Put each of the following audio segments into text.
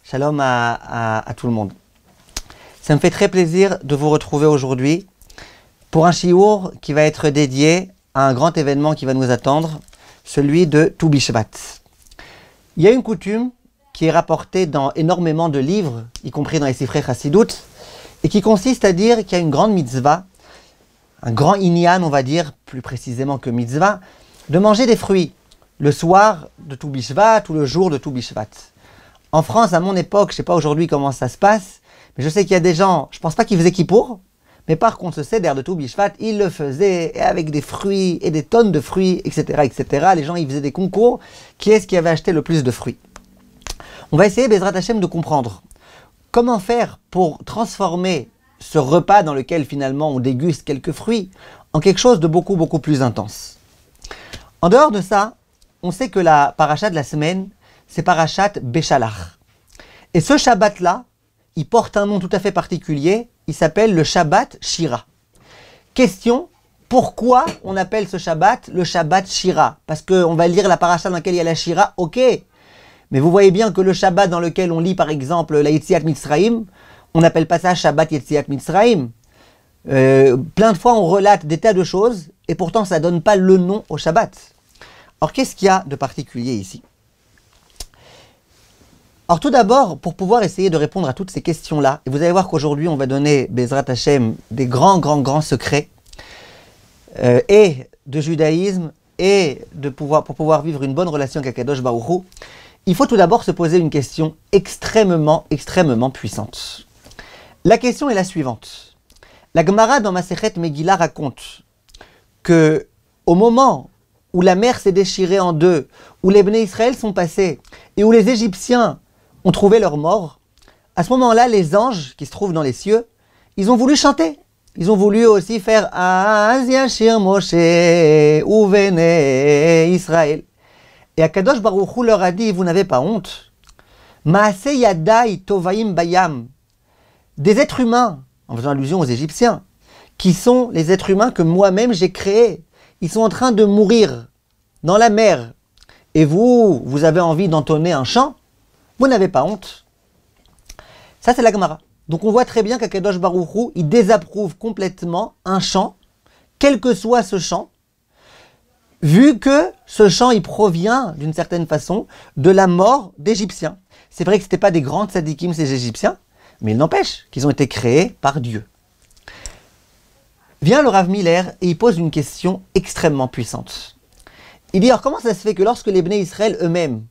Shalom à tout le monde. Ça me fait très plaisir de vous retrouver aujourd'hui pour un shiur qui va être dédié à un grand événement qui va nous attendre, celui de Tou Bishvat. Il y a une coutume qui est rapportée dans énormément de livres, y compris dans les Sifrei Chassidut, et qui consiste à dire qu'il y a une grande mitzvah, un grand inyan, on va dire, plus précisément que mitzvah, de manger des fruits le soir de Tou Bishvat ou le jour de Tou Bishvat. En France, à mon époque, je ne sais pas aujourd'hui comment ça se passe, mais je sais qu'il y a des gens, je ne pense pas qu'ils faisaient Kippour, mais par contre, ce seder de Tou Bishvat, ils le faisaient avec des fruits et des tonnes de fruits, etc., etc. Les gens, ils faisaient des concours. Qui est-ce qui avait acheté le plus de fruits? On va essayer, Bezrat Hashem, de comprendre comment faire pour transformer ce repas dans lequel finalement on déguste quelques fruits en quelque chose de beaucoup, beaucoup plus intense. En dehors de ça, on sait que la paracha de la semaine, c'est Parashat Béchalach. Et ce Shabbat-là, il porte un nom tout à fait particulier, il s'appelle le Shabbat Shira. Question, pourquoi on appelle ce Shabbat le Shabbat Shira? Parce qu'on va lire la paracha dans laquelle il y a la Shira, ok. Mais vous voyez bien que le Shabbat dans lequel on lit par exemple la Yetziat Mitzrayim, on n'appelle pas ça Shabbat Yetziat Mitzrayim. Plein de fois on relate des tas de choses, et pourtant ça ne donne pas le nom au Shabbat. Alors qu'est-ce qu'il y a de particulier ici? Alors tout d'abord, pour pouvoir essayer de répondre à toutes ces questions-là, et vous allez voir qu'aujourd'hui on va donner, Bezrat Hashem, des grands secrets, et de judaïsme, et pour pouvoir vivre une bonne relation avec Akadosh Baruch Hu, il faut tout d'abord se poser une question extrêmement puissante. La question est la suivante. La Gemara dans Masechet Megillah raconte que au moment où la mer s'est déchirée en deux, où les Bnei Israël sont passés, et où les Égyptiens ont trouvé leur mort, à ce moment-là, les anges qui se trouvent dans les cieux, ils ont voulu chanter. Ils ont voulu aussi faire Az Yashir Moshe Uvene Israël. Et Akadosh Baruch Hu leur a dit, vous n'avez pas honte. Maase Yadai Tovaim Bayam. Des êtres humains, en faisant allusion aux Égyptiens, qui sont les êtres humains que moi-même j'ai créés. Ils sont en train de mourir dans la mer. Et vous avez envie d'entonner un chant? Vous n'avez pas honte. Ça, c'est la Gemara. Donc on voit très bien qu'Akadosh Baruch Hu, il désapprouve complètement un chant, quel que soit ce chant, vu que ce chant, il provient, d'une certaine façon, de la mort d'Égyptiens. C'est vrai que ce n'étaient pas des grands tzadikim, ces Égyptiens, mais il n'empêche qu'ils ont été créés par Dieu. Vient le Rav Miller et il pose une question extrêmement puissante. Il dit, alors comment ça se fait que lorsque les Bnei Israël eux-mêmes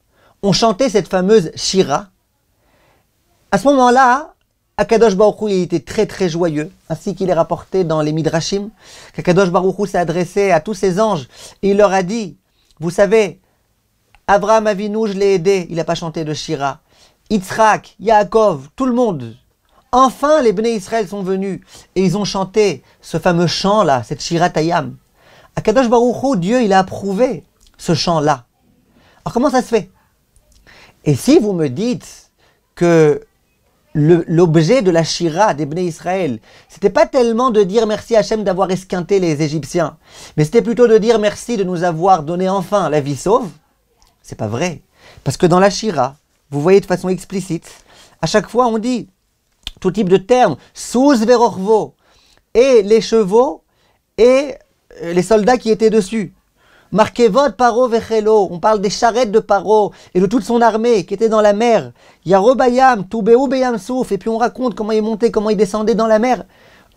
ont chanté cette fameuse Shira, à ce moment-là, Akadosh Baruch Hu était très joyeux, ainsi qu'il est rapporté dans les Midrashim, qu'Akadosh Baruch Hu s'est adressé à tous ses anges et il leur a dit, vous savez, Abraham Avinu, je l'ai aidé, il n'a pas chanté de Shira. Yitzhak, Yaakov, tout le monde. Enfin, les Bnei Israël sont venus et ils ont chanté ce fameux chant-là, cette Shira Tayam. Akadosh Baruch Hu, Dieu, il a approuvé ce chant-là. Alors comment ça se fait? Et si vous me dites que l'objet de la Shira des Bnei Israël, c'était pas tellement de dire merci Hachem d'avoir esquinté les Égyptiens, mais c'était plutôt de dire merci de nous avoir donné enfin la vie sauve, c'est pas vrai. Parce que dans la Shira, vous voyez de façon explicite, à chaque fois on dit tout type de termes, sous verorvo, et les chevaux et les soldats qui étaient dessus. Markevot Paro Vechelo, on parle des charrettes de Paro et de toute son armée qui était dans la mer. Yarobayam, Toubeu Beyam Souf, et puis on raconte comment il montait, comment il descendait dans la mer.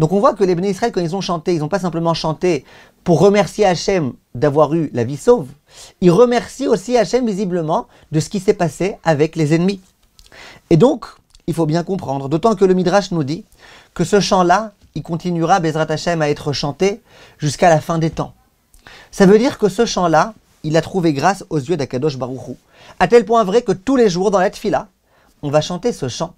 Donc on voit que les Bnei Israël, quand ils ont chanté, ils n'ont pas simplement chanté pour remercier Hachem d'avoir eu la vie sauve. Ils remercient aussi Hachem visiblement de ce qui s'est passé avec les ennemis. Et donc, il faut bien comprendre, d'autant que le Midrash nous dit que ce chant-là, il continuera, Bezrat Hachem, à être chanté jusqu'à la fin des temps. Ça veut dire que ce chant-là, il a trouvé grâce aux yeux d'Akadosh Baruch Hu. À tel point vrai que tous les jours dans la tfila, on va chanter ce chant.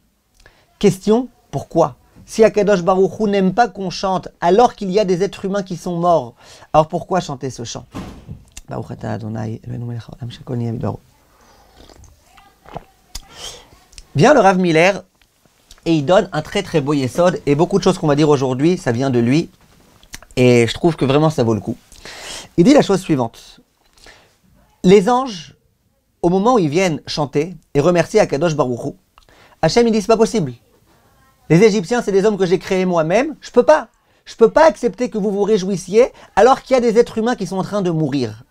Question, pourquoi? Si Akadosh Baruch Hu n'aime pas qu'on chante alors qu'il y a des êtres humains qui sont morts, alors pourquoi chanter ce chant? Vient le Rav Miller et il donne un très beau yesod, et beaucoup de choses qu'on va dire aujourd'hui, ça vient de lui, et je trouve que vraiment ça vaut le coup. Il dit la chose suivante. Les anges, au moment où ils viennent chanter et remercier Akadosh Baruch Hu, Hachem, il dit, c'est pas possible. Les Égyptiens, c'est des hommes que j'ai créés moi-même. Je peux pas. Je peux pas accepter que vous vous réjouissiez alors qu'il y a des êtres humains qui sont en train de mourir.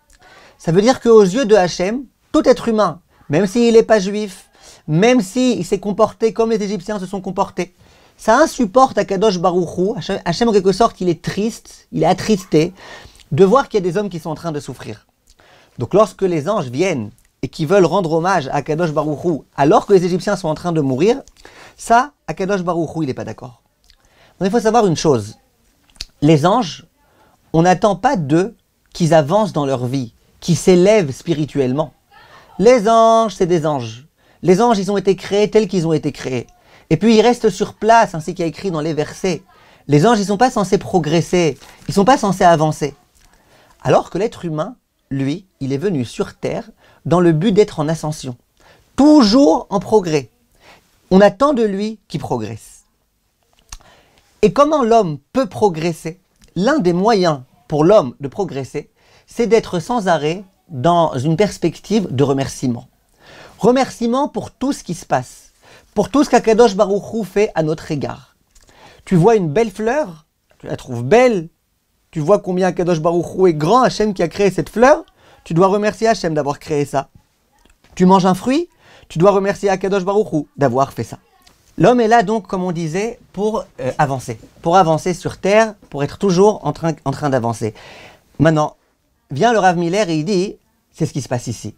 Ça veut dire qu'aux yeux de Hachem, tout être humain, même s'il n'est pas juif, même s'il s'est comporté comme les Égyptiens se sont comportés, ça insupporte Akadosh Baruch Hu. Hachem, en quelque sorte, il est triste, il est attristé de voir qu'il y a des hommes qui sont en train de souffrir. Donc lorsque les anges viennent et qui veulent rendre hommage à Akadosh Baruch Hu alors que les Égyptiens sont en train de mourir, ça, Akadosh Baruch Hu, il n'est pas d'accord. Donc il faut savoir une chose. Les anges, on n'attend pas d'eux qu'ils avancent dans leur vie, qu'ils s'élèvent spirituellement. Les anges, c'est des anges. Les anges, ils ont été créés tels qu'ils ont été créés. Et puis ils restent sur place, ainsi qu'il y a écrit dans les versets. Les anges, ils ne sont pas censés progresser, ils ne sont pas censés avancer. Alors que l'être humain, lui, il est venu sur terre dans le but d'être en ascension. Toujours en progrès. On attend de lui qu'il progresse. Et comment l'homme peut progresser? L'un des moyens pour l'homme de progresser, c'est d'être sans arrêt dans une perspective de remerciement. Remerciement pour tout ce qui se passe, pour tout ce qu'Akadosh Baruch Hu fait à notre égard. Tu vois une belle fleur, tu la trouves belle, tu vois combien Akadosh Baruch Hu est grand, Hachem qui a créé cette fleur, tu dois remercier Hachem d'avoir créé ça. Tu manges un fruit, tu dois remercier Akadosh Baruch Hu d'avoir fait ça. L'homme est là donc, comme on disait, pour avancer sur terre, pour être toujours en train d'avancer. Maintenant, vient le Rav Miller et il dit, c'est ce qui se passe ici.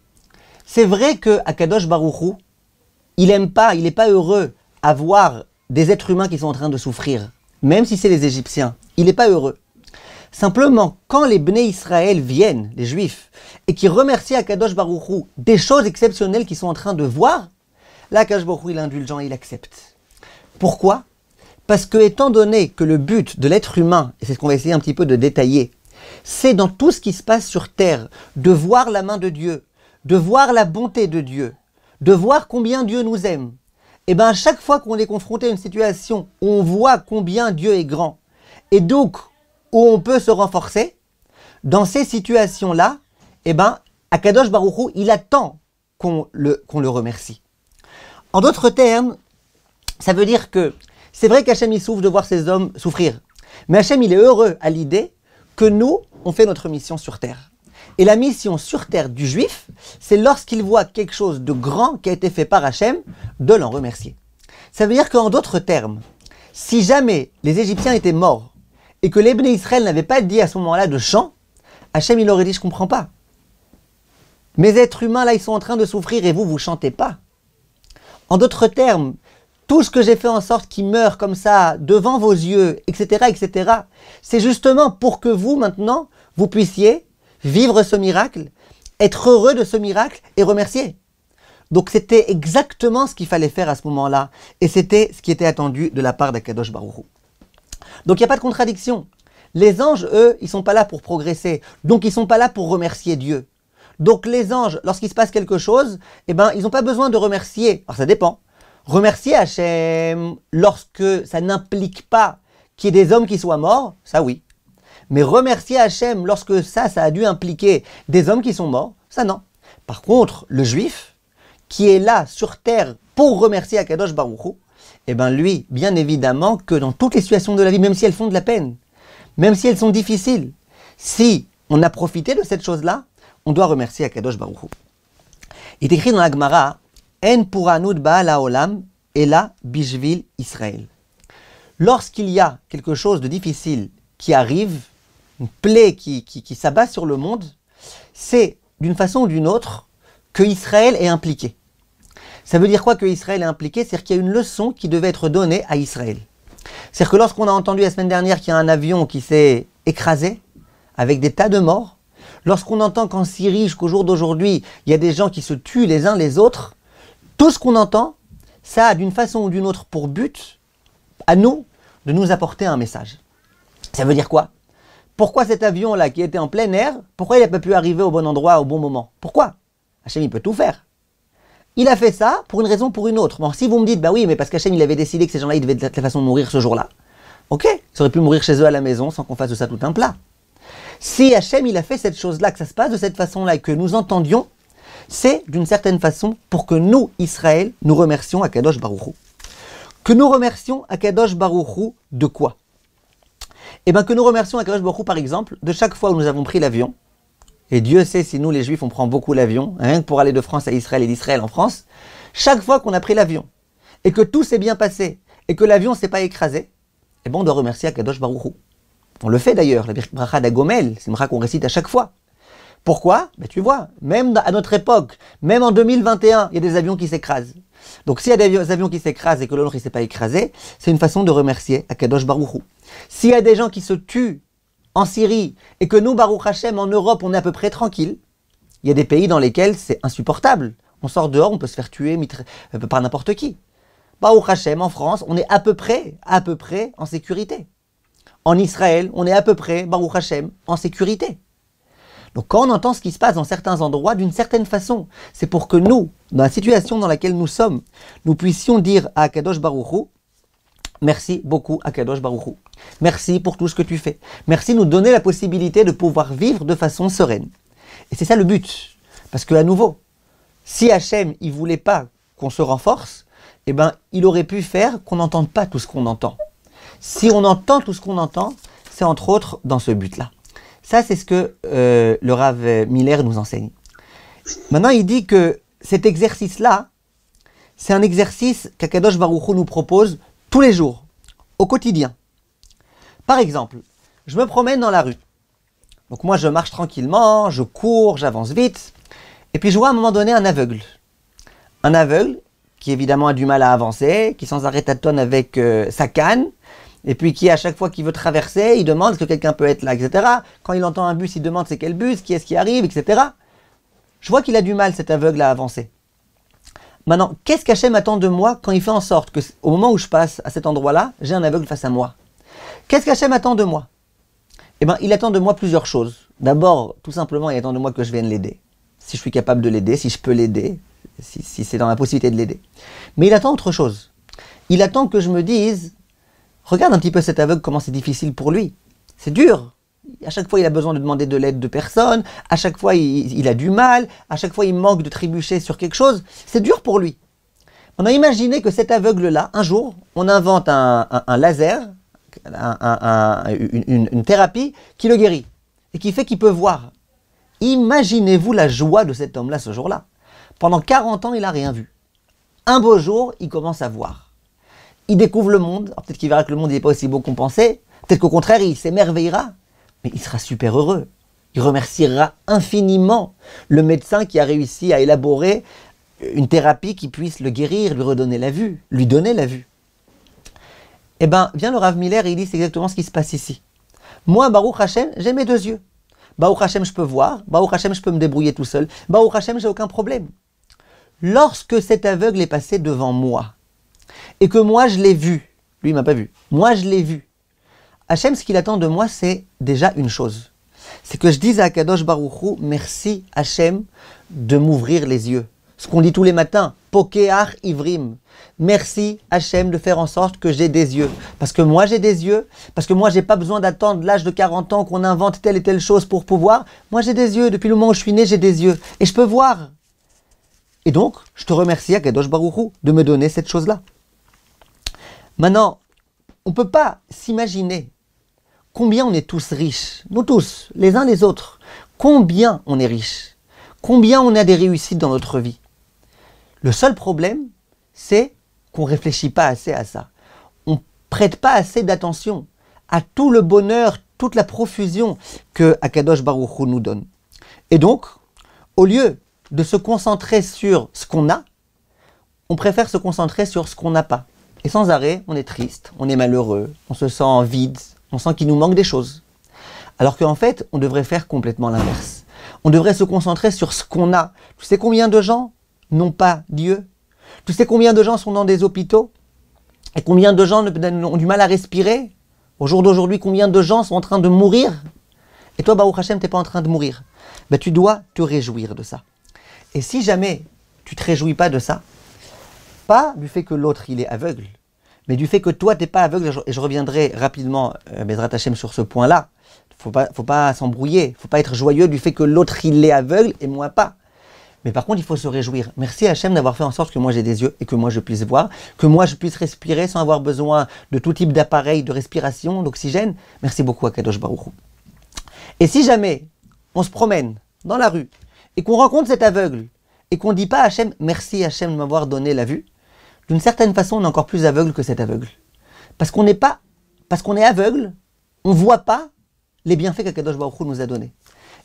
C'est vrai que Akadosh Baruch Hu, il n'est pas heureux à voir des êtres humains qui sont en train de souffrir, même si c'est les Égyptiens. Il n'est pas heureux. Simplement, quand les Bnei Israël viennent, les Juifs, et qui remercient Akadosh Baruch Hu des choses exceptionnelles qu'ils sont en train de voir, là, Akadosh Baruch Hu, il est indulgent, il accepte. Pourquoi? Parce que, étant donné que le but de l'être humain, et c'est ce qu'on va essayer un petit peu de détailler, c'est dans tout ce qui se passe sur terre, de voir la main de Dieu, de voir la bonté de Dieu, de voir combien Dieu nous aime. Et bien, à chaque fois qu'on est confronté à une situation où on voit combien Dieu est grand, et donc où on peut se renforcer, dans ces situations-là, eh ben, Akadosh Baruch Hu, il attend qu'on le remercie. En d'autres termes, ça veut dire que c'est vrai qu'Hachem il souffre de voir ces hommes souffrir, mais Hachem il est heureux à l'idée que nous, on fait notre mission sur terre. Et la mission sur terre du juif, c'est lorsqu'il voit quelque chose de grand qui a été fait par Hachem, de l'en remercier. Ça veut dire qu'en d'autres termes, si jamais les Égyptiens étaient morts et que les Bnei Israël n'avaient pas dit à ce moment-là de chant, Hachem il aurait dit, je comprends pas. Mes êtres humains là, ils sont en train de souffrir et vous chantez pas. En d'autres termes, tout ce que j'ai fait en sorte qu'ils meurent comme ça, devant vos yeux, etc., c'est justement pour que vous, maintenant, vous puissiez vivre ce miracle, être heureux de ce miracle et remercier. Donc c'était exactement ce qu'il fallait faire à ce moment-là. Et c'était ce qui était attendu de la part d'Akadosh Baruch Hu. Donc il n'y a pas de contradiction. Les anges, eux, ils ne sont pas là pour progresser. Donc ils ne sont pas là pour remercier Dieu. Donc les anges, lorsqu'il se passe quelque chose, eh ben, ils n'ont pas besoin de remercier. Alors ça dépend. Remercier Hachem lorsque ça n'implique pas qu'il y ait des hommes qui soient morts, ça oui. Mais remercier Hachem lorsque ça a dû impliquer des hommes qui sont morts, ça non. Par contre, le juif, qui est là sur terre pour remercier Akadosh Baruch Hu, eh bien lui, bien évidemment que dans toutes les situations de la vie, même si elles font de la peine, même si elles sont difficiles, si on a profité de cette chose-là, on doit remercier Akadosh Baruch Hu. Il est écrit dans la Gemara, En puranut ba'al ha'olam ela bishvil Israël. Lorsqu'il y a quelque chose de difficile qui arrive, une plaie qui s'abat sur le monde, c'est d'une façon ou d'une autre que Israël est impliqué. Ça veut dire quoi que Israël est impliqué? C'est-à-dire qu'il y a une leçon qui devait être donnée à Israël. C'est-à-dire que lorsqu'on a entendu la semaine dernière qu'il y a un avion qui s'est écrasé avec des tas de morts, lorsqu'on entend qu'en Syrie, jusqu'au jour d'aujourd'hui, il y a des gens qui se tuent les uns les autres, tout ce qu'on entend, ça a d'une façon ou d'une autre pour but, à nous, de nous apporter un message. Ça veut dire quoi? Pourquoi cet avion-là qui était en plein air, pourquoi il n'a pas pu arriver au bon endroit au bon moment? Pourquoi? Hachem, il peut tout faire. Il a fait ça pour une raison ou pour une autre. Bon, si vous me dites, bah oui, mais parce qu'Hachem, il avait décidé que ces gens-là, ils devaient de la façon de mourir ce jour-là. Ok, ils auraient pu mourir chez eux à la maison sans qu'on fasse de ça tout un plat. Si Hachem, il a fait cette chose-là, que ça se passe de cette façon-là et que nous entendions, C'est d'une certaine façon pour que nous, Israël, nous remercions Akadosh Baruch Hu. Que nous remercions Akadosh Baruch Hu de quoi? Eh bien que nous remercions Akadosh Baruch Hu par exemple de chaque fois où nous avons pris l'avion, et Dieu sait si nous les Juifs on prend beaucoup l'avion, rien que pour aller de France à Israël et d'Israël en France, chaque fois qu'on a pris l'avion, et que tout s'est bien passé, et que l'avion ne s'est pas écrasé, eh bien on doit remercier Akadosh Baruch Hu. On le fait d'ailleurs, la bracha d'Agomel, c'est une bracha qu'on récite à chaque fois. Pourquoi? Ben tu vois, même à notre époque, même en 2021, il y a des avions qui s'écrasent. Donc s'il y a des avions qui s'écrasent et que l'autre ne s'est pas écrasé, c'est une façon de remercier Akadosh Baruch Hu. S'il y a des gens qui se tuent en Syrie et que nous, Baruch Hashem, en Europe, on est à peu près tranquille, il y a des pays dans lesquels c'est insupportable. On sort dehors, on peut se faire tuer par n'importe qui. Baruch Hashem, en France, on est à peu près en sécurité. En Israël, on est à peu près, Baruch Hashem, en sécurité. Donc quand on entend ce qui se passe dans certains endroits, d'une certaine façon, c'est pour que nous, dans la situation dans laquelle nous sommes, nous puissions dire à Akadosh Baruch Hu, merci beaucoup Akadosh Baruch Hu. Merci pour tout ce que tu fais. Merci de nous donner la possibilité de pouvoir vivre de façon sereine. Et c'est ça le but. Parce que à nouveau, si Hachem, il voulait pas qu'on se renforce, eh ben, il aurait pu faire qu'on n'entende pas tout ce qu'on entend. Si on entend tout ce qu'on entend, c'est entre autres dans ce but-là. Ça, c'est ce que le Rav Miller nous enseigne. Maintenant, il dit que cet exercice-là, c'est un exercice qu'Akadosh Baruch Hu nous propose tous les jours, au quotidien. Par exemple, je me promène dans la rue. Donc moi, je marche tranquillement, je cours, j'avance vite. Et puis je vois à un moment donné un aveugle. Un aveugle qui évidemment a du mal à avancer, qui sans arrêt tâtonne avec sa canne. Et puis qui, à chaque fois qu'il veut traverser, il demande est-ce que quelqu'un peut être là, etc. Quand il entend un bus, il demande c'est quel bus, qui est-ce qui arrive, etc. Je vois qu'il a du mal, cet aveugle, à avancer. Maintenant, qu'est-ce qu'Hachem attend de moi quand il fait en sorte que, au moment où je passe à cet endroit-là, j'ai un aveugle face à moi? Qu'est-ce qu'Hachem attend de moi? Eh bien, il attend de moi plusieurs choses. D'abord, tout simplement, il attend de moi que je vienne l'aider. Si je suis capable de l'aider, si je peux l'aider, si c'est dans la possibilité de l'aider. Mais il attend autre chose. Il attend que je me dise regarde un petit peu cet aveugle, comment c'est difficile pour lui. C'est dur. À chaque fois, il a besoin de demander de l'aide de personne. À chaque fois, il a du mal. À chaque fois, il manque de trébucher sur quelque chose. C'est dur pour lui. On a imaginé que cet aveugle-là, un jour, on invente un laser, une thérapie qui le guérit et qui fait qu'il peut voir. Imaginez-vous la joie de cet homme-là ce jour-là. Pendant 40 ans, il n'a rien vu. Un beau jour, il commence à voir. Il découvre le monde, peut-être qu'il verra que le monde n'est pas aussi beau qu'on pensait, peut-être qu'au contraire il s'émerveillera, mais il sera super heureux. Il remerciera infiniment le médecin qui a réussi à élaborer une thérapie qui puisse le guérir, lui redonner la vue, lui donner la vue. Eh bien, vient le Rav Miller et il dit c'est exactement ce qui se passe ici. Moi, Baruch Hashem, j'ai mes deux yeux. Baruch Hashem, je peux voir, Baruch Hashem, je peux me débrouiller tout seul, Baruch Hashem, j'ai aucun problème. Lorsque cet aveugle est passé devant moi, et que moi je l'ai vu, lui il m'a pas vu, moi je l'ai vu. Hachem, ce qu'il attend de moi, c'est déjà une chose. C'est que je dise à Akadosh Baruch Hu, merci Hachem de m'ouvrir les yeux. Ce qu'on dit tous les matins, Pokeach Ivrim. Merci Hachem de faire en sorte que j'ai des yeux. Parce que moi j'ai des yeux, parce que moi j'ai pas besoin d'attendre l'âge de 40 ans qu'on invente telle et telle chose pour pouvoir. Moi j'ai des yeux, depuis le moment où je suis né, j'ai des yeux. Et je peux voir. Et donc, je te remercie Akadosh Baruch Hu de me donner cette chose-là. Maintenant, on ne peut pas s'imaginer combien on est tous riches, nous tous, les uns les autres, combien on est riches, combien on a des réussites dans notre vie. Le seul problème, c'est qu'on ne réfléchit pas assez à ça. On ne prête pas assez d'attention à tout le bonheur, toute la profusion que Akadosh Baruch Hu nous donne. Et donc, au lieu de se concentrer sur ce qu'on a, on préfère se concentrer sur ce qu'on n'a pas. Et sans arrêt, on est triste, on est malheureux, on se sent vide, on sent qu'il nous manque des choses. Alors qu'en fait, on devrait faire complètement l'inverse. On devrait se concentrer sur ce qu'on a. Tu sais combien de gens n'ont pas Dieu? Tu sais combien de gens sont dans des hôpitaux? Et combien de gens ont du mal à respirer? Au jour d'aujourd'hui, combien de gens sont en train de mourir? Et toi, Baruch Hashem, tu n'es pas en train de mourir. Ben, tu dois te réjouir de ça. Et si jamais tu ne te réjouis pas de ça, pas du fait que l'autre il est aveugle, mais du fait que toi tu n'es pas aveugle, et je reviendrai rapidement, Bezrat Hashem, sur ce point-là. Faut pas s'embrouiller, faut pas être joyeux du fait que l'autre il est aveugle et moi pas. Mais par contre, il faut se réjouir. Merci Hachem d'avoir fait en sorte que moi j'ai des yeux et que moi je puisse voir, que moi je puisse respirer sans avoir besoin de tout type d'appareil de respiration, d'oxygène. Merci beaucoup à Kadosh Baruch Hu. Et si jamais on se promène dans la rue et qu'on rencontre cet aveugle et qu'on ne dit pas à Hachem, merci Hachem de m'avoir donné la vue, d'une certaine façon on est encore plus aveugle que cet aveugle. Parce qu'on est aveugle, on ne voit pas les bienfaits qu'Akadosh Baruch Hu nous a donnés.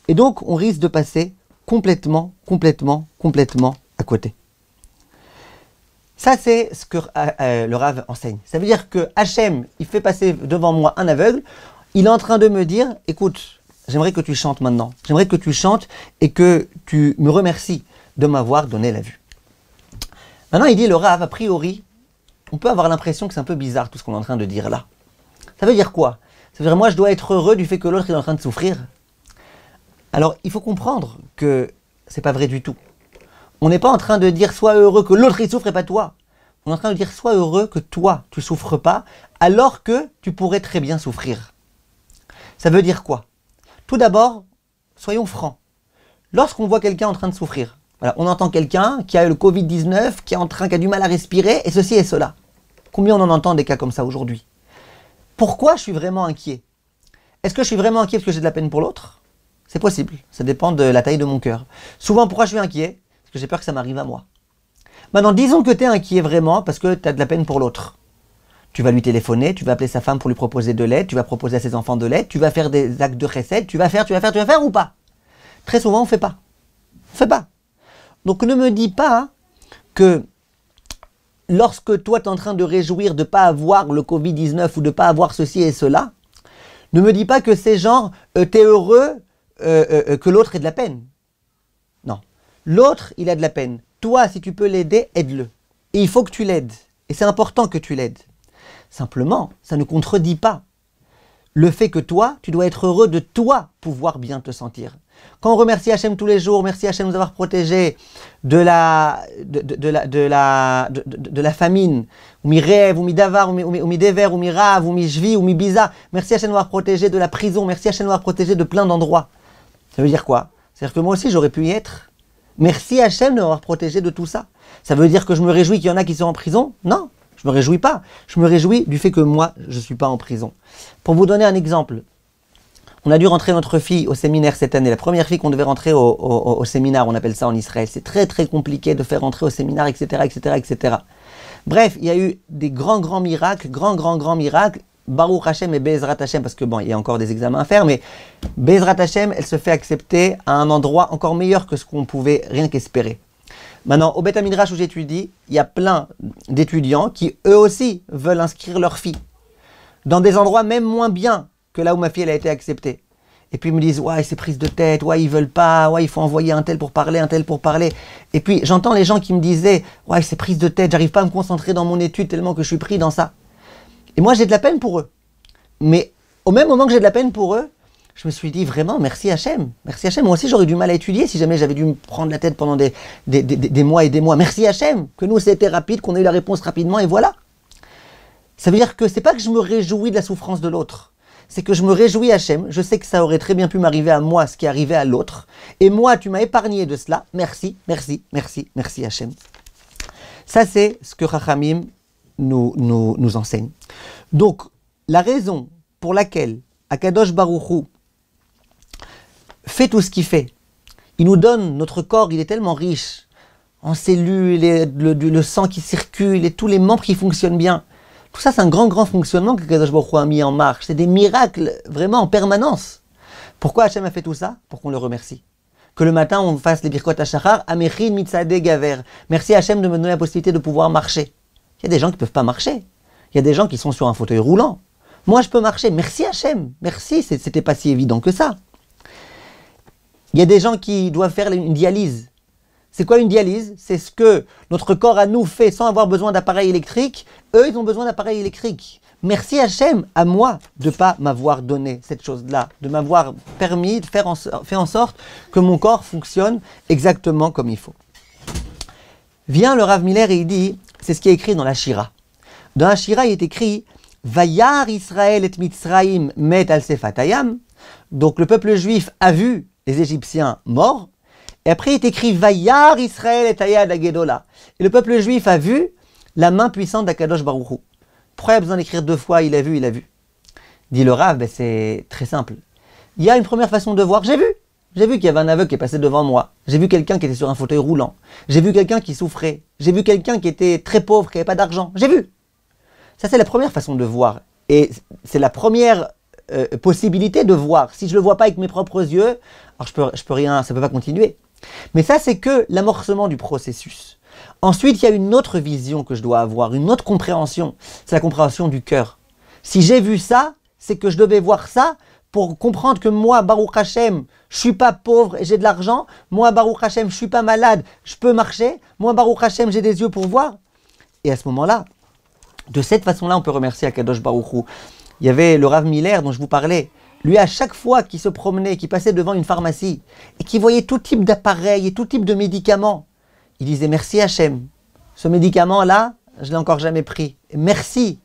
Et donc on risque de passer complètement à côté. Ça, c'est ce que le Rav enseigne. Ça veut dire que Hachem, il fait passer devant moi un aveugle, il est en train de me dire, écoute, j'aimerais que tu chantes maintenant, j'aimerais que tu chantes et que tu me remercies de m'avoir donné la vue. Maintenant, il dit, le Rav, a priori, on peut avoir l'impression que c'est un peu bizarre tout ce qu'on est en train de dire là. Ça veut dire quoi? Ça veut dire, moi, je dois être heureux du fait que l'autre est en train de souffrir. Alors, il faut comprendre que c'est pas vrai du tout. On n'est pas en train de dire sois heureux que l'autre il souffre et pas toi. On est en train de dire sois heureux que toi tu souffres pas alors que tu pourrais très bien souffrir. Ça veut dire quoi? Tout d'abord, soyons francs. Lorsqu'on voit quelqu'un en train de souffrir, voilà, on entend quelqu'un qui a le Covid-19, qui a du mal à respirer et ceci et cela. Combien on en entend des cas comme ça aujourd'hui? Pourquoi je suis vraiment inquiet? Est-ce que je suis vraiment inquiet parce que j'ai de la peine pour l'autre? C'est possible, ça dépend de la taille de mon cœur. Souvent, pourquoi je suis inquiet? Parce que j'ai peur que ça m'arrive à moi. Maintenant, disons que tu es inquiet vraiment parce que tu as de la peine pour l'autre. Tu vas lui téléphoner, tu vas appeler sa femme pour lui proposer de l'aide, tu vas proposer à ses enfants de l'aide, tu vas faire des actes de chesed, tu vas faire ou pas? Très souvent, on ne fait pas. On fait pas. Donc ne me dis pas que lorsque toi tu es en train de réjouir de ne pas avoir le Covid-19 ou de ne pas avoir ceci et cela, ne me dis pas que c'est genre, tu es heureux que l'autre ait de la peine. Non. L'autre, il a de la peine. Toi, si tu peux l'aider, aide-le. Et il faut que tu l'aides. Et c'est important que tu l'aides. Simplement, ça ne contredit pas le fait que toi, tu dois être heureux de toi pouvoir bien te sentir. Quand on remercie Hachem tous les jours, merci Hachem de nous avoir protégés de la famine, ou mi rêve, ou mi davar, ou mi dever, ou mi rave, ou mi jvi, ou mi biza. Merci Hachem de nous avoir protégés de la prison, merci Hachem de nous avoir protégés de plein d'endroits. Ça veut dire quoi? C'est-à-dire que moi aussi j'aurais pu y être. Merci Hachem de m'avoir protégé de tout ça. Ça veut dire que je me réjouis qu'il y en a qui sont en prison? Non, je me réjouis pas. Je me réjouis du fait que moi, je ne suis pas en prison. Pour vous donner un exemple, on a dû rentrer notre fille au séminaire cette année. La première fille qu'on devait rentrer au séminaire, on appelle ça en Israël. C'est très très compliqué de faire rentrer au séminaire, etc. Bref, il y a eu des grands miracles, grands miracles. Baruch Hashem et Bezrat Hashem, parce que bon, il y a encore des examens à faire, mais Bezrat Hashem, elle se fait accepter à un endroit encore meilleur que ce qu'on pouvait rien qu'espérer. Maintenant, au Beth Midrash où j'étudie, il y a plein d'étudiants qui, eux aussi, veulent inscrire leur fille dans des endroits même moins bien que là où ma fille elle a été acceptée. Et puis ils me disent, ouais, c'est prise de tête, ouais, ils veulent pas, ouais, il faut envoyer un tel pour parler. Et puis j'entends les gens qui me disaient, ouais, c'est prise de tête, j'arrive pas à me concentrer dans mon étude tellement que je suis pris dans ça. Et moi, j'ai de la peine pour eux. Mais au même moment que j'ai de la peine pour eux, je me suis dit vraiment, merci Hachem. Merci Hachem. Moi aussi, j'aurais du mal à étudier si jamais j'avais dû me prendre la tête pendant des mois et des mois. Merci Hachem. Que nous, c'était rapide, qu'on a eu la réponse rapidement et voilà. Ça veut dire que c'est pas que je me réjouis de la souffrance de l'autre. C'est que je me réjouis Hachem. Je sais que ça aurait très bien pu m'arriver à moi ce qui est arrivé à l'autre. Et moi, tu m'as épargné de cela. Merci Hachem. Ça, c'est ce que Chachamim nous enseigne. Donc, la raison pour laquelle Akadosh Baruch Hu fait tout ce qu'il fait, il nous donne, notre corps, il est tellement riche en cellules, le sang qui circule et tous les membres qui fonctionnent bien. Tout ça, c'est un grand fonctionnement que Akadosh Baruch Hu a mis en marche. C'est des miracles vraiment en permanence. Pourquoi Hachem a fait tout ça? Pour qu'on le remercie. Que le matin, on fasse les birkot hashachar, amechin mitzadeh gaver. Merci Hachem de me donner la possibilité de pouvoir marcher. Il y a des gens qui ne peuvent pas marcher. Il y a des gens qui sont sur un fauteuil roulant. Moi, je peux marcher. Merci Hachem. Merci, c'était pas si évident que ça. Il y a des gens qui doivent faire une dialyse. C'est quoi une dialyse? C'est ce que notre corps à nous fait sans avoir besoin d'appareil électrique. Eux, ils ont besoin d'appareil électrique. Merci Hachem à moi de ne pas m'avoir donné cette chose-là, de m'avoir permis de faire en sorte que mon corps fonctionne exactement comme il faut. Vient le Rav Miller et il dit, c'est ce qui est écrit dans la Shira. Dans la Shira, il est écrit Vayar Israël et Mitzraim met al Sefatayam. Donc le peuple juif a vu les Égyptiens morts Et après, il est écrit Vayar Israël et Ayad Agedola. Et le peuple juif a vu la main puissante d'Akadosh Baruch Hu. Pourquoi il a besoin d'écrire 2 fois, il a vu, il a vu? Dit le Rav, ben c'est très simple. Il y a une première façon de voir, j'ai vu. J'ai vu qu'il y avait un aveugle qui est passé devant moi. J'ai vu quelqu'un qui était sur un fauteuil roulant. J'ai vu quelqu'un qui souffrait. J'ai vu quelqu'un qui était très pauvre, qui n'avait pas d'argent. J'ai vu. Ça, c'est la première façon de voir. Et c'est la première possibilité de voir. Si je ne le vois pas avec mes propres yeux, alors je peux rien, ça ne peut pas continuer. Mais ça, c'est que l'amorcement du processus. Ensuite, il y a une autre vision que je dois avoir, une autre compréhension. C'est la compréhension du cœur. Si j'ai vu ça, c'est que je devais voir ça pour comprendre que moi, Baruch Hashem, je ne suis pas pauvre et j'ai de l'argent. Moi, Baruch Hashem, je ne suis pas malade, je peux marcher. Moi, Baruch Hashem, j'ai des yeux pour voir. Et à ce moment-là, de cette façon-là, on peut remercier Akadosh Baruch Hu. Il y avait le Rav Miller dont je vous parlais. Lui, à chaque fois qu'il se promenait, qu'il passait devant une pharmacie et qu'il voyait tout type d'appareils et tout type de médicaments, il disait merci Hachem. Ce médicament-là, je ne l'ai encore jamais pris. Merci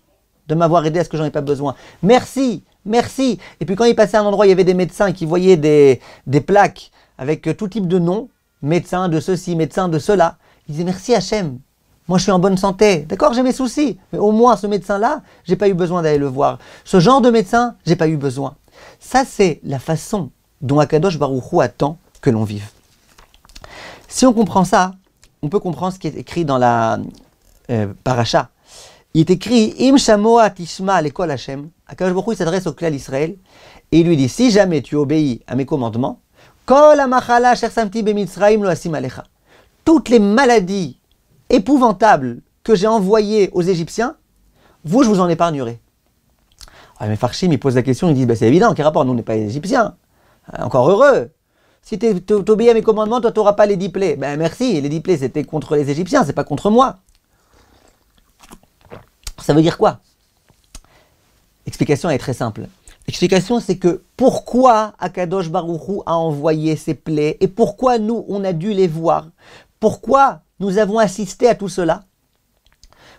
de m'avoir aidé à ce que j'en ai pas besoin. Merci, merci. Et puis quand il passait à un endroit, il y avait des médecins qui voyaient des plaques avec tout type de noms, médecin de ceci, médecin de cela. Il disait merci Hachem. Moi, je suis en bonne santé. D'accord, j'ai mes soucis. Mais au moins, ce médecin-là, j'ai pas eu besoin d'aller le voir. Ce genre de médecin, j'ai pas eu besoin. Ça, c'est la façon dont Akadosh Baruch Hu attend que l'on vive. Si on comprend ça, on peut comprendre ce qui est écrit dans la paracha. Il est écrit Im shamoa tishma lekol Hashem. Akadosh Baruch Hu s'adresse au clan d'Israël et il lui dit si jamais tu obéis à mes commandements, kol hamachala asher samti bemitzrayim lo asim alecha. Toutes les maladies épouvantables que j'ai envoyées aux Égyptiens, je vous en épargnerai. Ah, mais Farshim, il pose la question, il dit bah, c'est évident, quel rapport, nous on n'est pas Égyptiens. Encore heureux. Si tu obéis à mes commandements, toi tu n'auras pas les 10 plaies. Ben merci, les 10 plaies c'était contre les Égyptiens, c'est pas contre moi. Ça veut dire quoi? L'explication est très simple. L'explication c'est que pourquoi Akadosh Baruch Hu a envoyé ces plaies et pourquoi nous on a dû les voir. Pourquoi nous avons assisté à tout cela?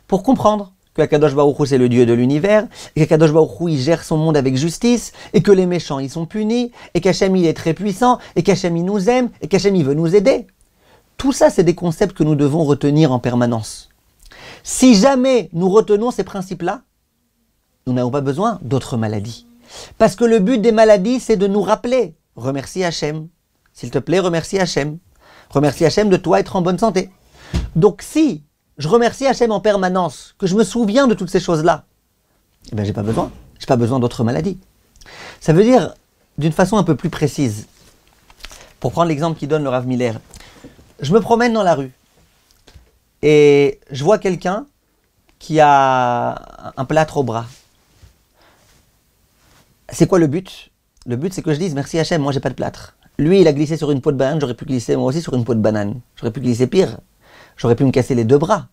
Pour comprendre que Akadosh Baruch Hu c'est le Dieu de l'univers, et qu'Akadosh Baruch Hu il gère son monde avec justice, et que les méchants ils sont punis, et qu'Hachem il est très puissant, et qu'Hachem il nous aime, et qu'Hachem il veut nous aider. Tout ça c'est des concepts que nous devons retenir en permanence. Si jamais nous retenons ces principes-là, nous n'avons pas besoin d'autres maladies. Parce que le but des maladies c'est de nous rappeler, remercie Hachem, s'il te plaît remercie Hachem, remercie Hachem de toi être en bonne santé. Donc si je remercie Hachem en permanence, que je me souviens de toutes ces choses-là, eh bien j'ai pas besoin d'autres maladies. Ça veut dire, d'une façon un peu plus précise, pour prendre l'exemple qu'il donne le Rav Miller, je me promène dans la rue et je vois quelqu'un qui a un plâtre au bras. C'est quoi le but? Le but c'est que je dise merci Hachem, moi j'ai pas de plâtre. Lui il a glissé sur une peau de banane, j'aurais pu glisser moi aussi sur une peau de banane. J'aurais pu glisser pire. J'aurais pu me casser les 2 bras.